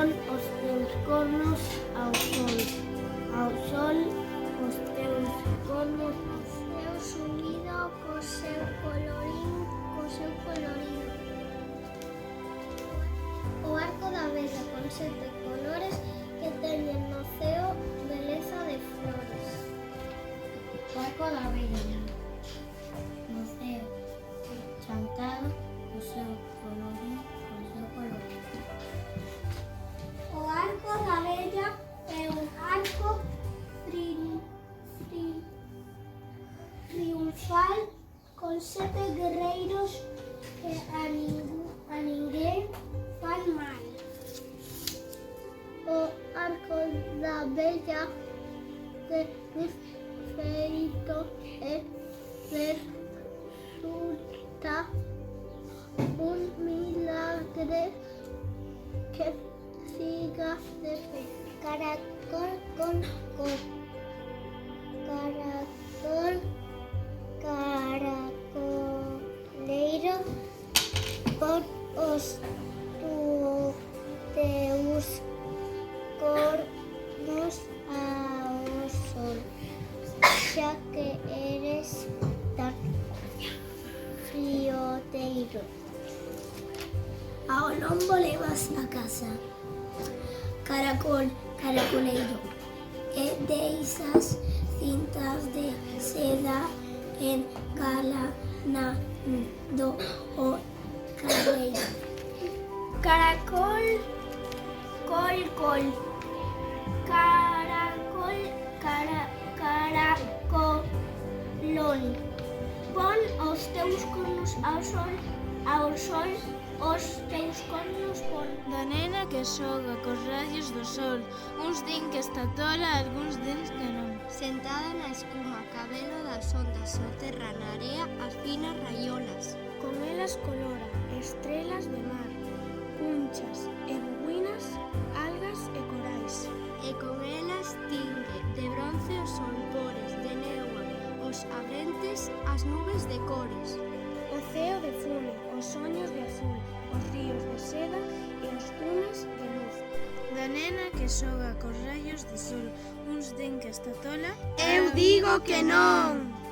pon os teus cornos ao sol, os teus cornos ao Ceo subido co seu colorido. O arco da vella con 7 colores que teñen no ceo beleza de flores. O arco da vella no ceo chantado co seu colorido. O arco da vella é un arco triunfal con 7 guerreiros que a ninguén fan mal. O arco da vella que feito e resulta un milagre que siga de pé. Caracol con cor. Caracoleiro por os teus cornos ao sol, xa que eres tan frioteiro. Ao lombo levas a casa, caracol, caracoleiro, e deixas cintas de seda engalanando o cabello. Caracol, col, caracol, caracolón. Pon os teus cornos ao sol, os teus cornos pon. Da nena que xoga cos rayos do sol, uns din que está tola, algúns din que non. Sentada na escuma, cabelo das ondas, soterra na area as finas raiolas. Con elas colora estrelas de mar, cunchas e buinas, algas e corais. E con elas tingue de bronce os solpores, de negua, os abrentes, as nubes de cores. O ceo de fume, os soños de azul, os ríos de seda e os cumes de luz. Da nena que xoga cos rayos do sol, uns din que está tola. Eu digo que non!